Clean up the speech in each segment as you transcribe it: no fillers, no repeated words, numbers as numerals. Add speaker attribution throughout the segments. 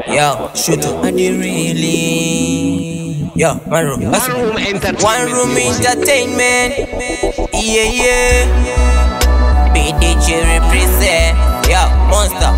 Speaker 1: Yo, shoot up. And really. Yo, one room. One room entertainment. Yeah. BDJ represent. Yo, monster.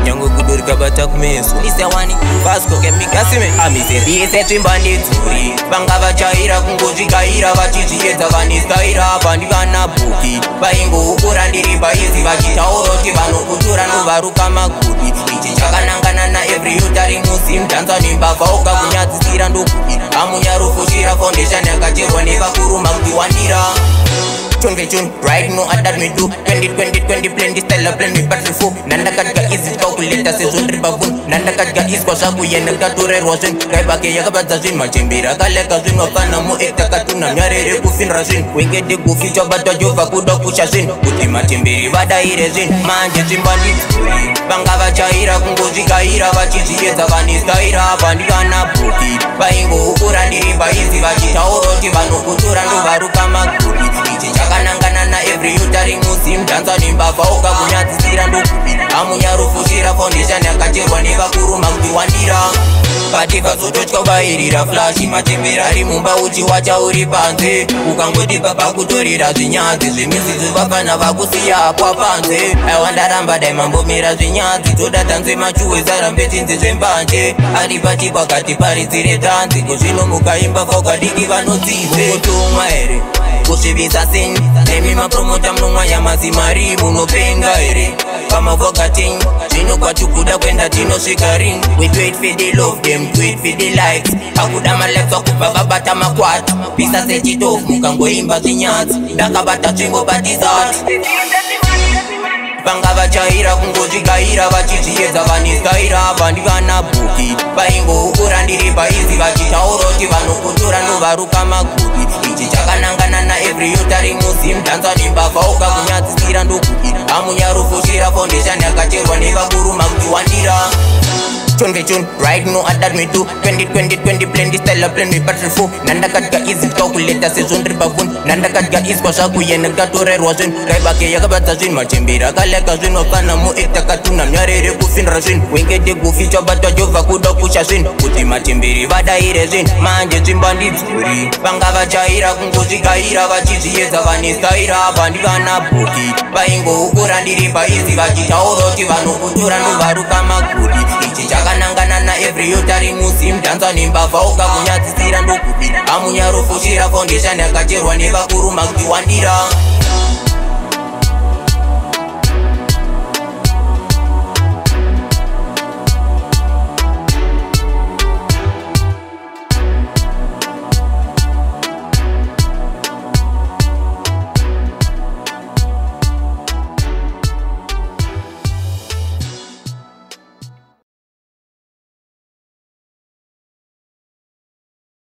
Speaker 1: Yango kudur kabata kumeso Ise wani Vasco Kemikal Amise biese twimbandi turi Banga vachaira kungojigaira Vachichieta vanistaira Bandi vana buki Baingo ukurandiri baizi Vachitauroti vanokutura Novaruka magudi Ichi chakanangana na every utari musim Tanzani mbavauka kunyadzisira ndokuti Amunyarufushira foundation Yakachirwa nevakuru Wandira Tune right no other me do 20 plan this style plan me battle for Nanda katka easy calculator season ribabun Nanda katka is kwa sabu yena kature rosin Kaibake yaka batazin machimbira Kale kazin wakana mu ekta katuna Nyarere kufin rasin Wengede kuficha batwa jova kuda kushasin Kuti machimbiri vada irezin Manje zimbandi Banga vachaira kungojigaira Vachizieta vanistaira Bandikana buki Baingo ukurandiri baizi Vachitauroti vanokutura Novaruka magudi Chakanangana na every utari musim Tanzani mbavauka kunyadzisira ndokuti Amunyarufushira foundation Yakachirwa nevakuru Wandira Kati kazotochka ubairira flash Machembera rimumba uchiwacha uri panze Ukangoti papa kutorira zvinyazi Zvimisi zvivafana vakusiya apwa panze Aiwandaramba daimambomera zvinyazi Toda tanze machuwe zarambe chinzi zvembanje Ari pati pakati paridzire tanzi Kuzvino mukaimba faukadiki vanodzize Kutumwa ere kusvibisa sin Nemi mapromota mnomwa ya mazimari Munopenga ere Kama vokating Zvino kwatukuda kwenda tinosvika ring We do it for the love them Do it for the likes Akuda malefts wakubva bata makwat Pisa sechitofu mukangoimba zvinyatsi Ndakabata tsvingo patizati Banga vachaira kungojigaira Vachiziedza vanistaira Bandi vana buki Baingo ukurandiri baizi Vachitauroti vanokutura Novaruka magudi Ichi chakanangana na every utari musim Tanzani mbavauka kunyadzisira ndokuti Amunyarufushira foundation Yakachirwa nevakuru Wandira Tune right no other me do 20 plan this style plan me battle for Nanda katka easy calculator season ribabun Nanda katka is kwa sabu yena kature rosin Kaibake yakabatazin machembira Kale kazin wakana mu ekta katuna Nyarere kufin rasin Wengede kuficha batwa jova kuda kushasin Kuti machembiri vada irezin Manje zimbandi turi Banga vachaira kungojigaira Vachiziedza vanistaira Bandi vana buki Baingo ukurandiri baizi Vachitauroti vanokutura Novaruka magudi Ichi chakanangana na every utari musim Tanzani mbavauka kunyadzisira ndokuti Amunyarufushira foundation Yakachirwa nevakuru Wandira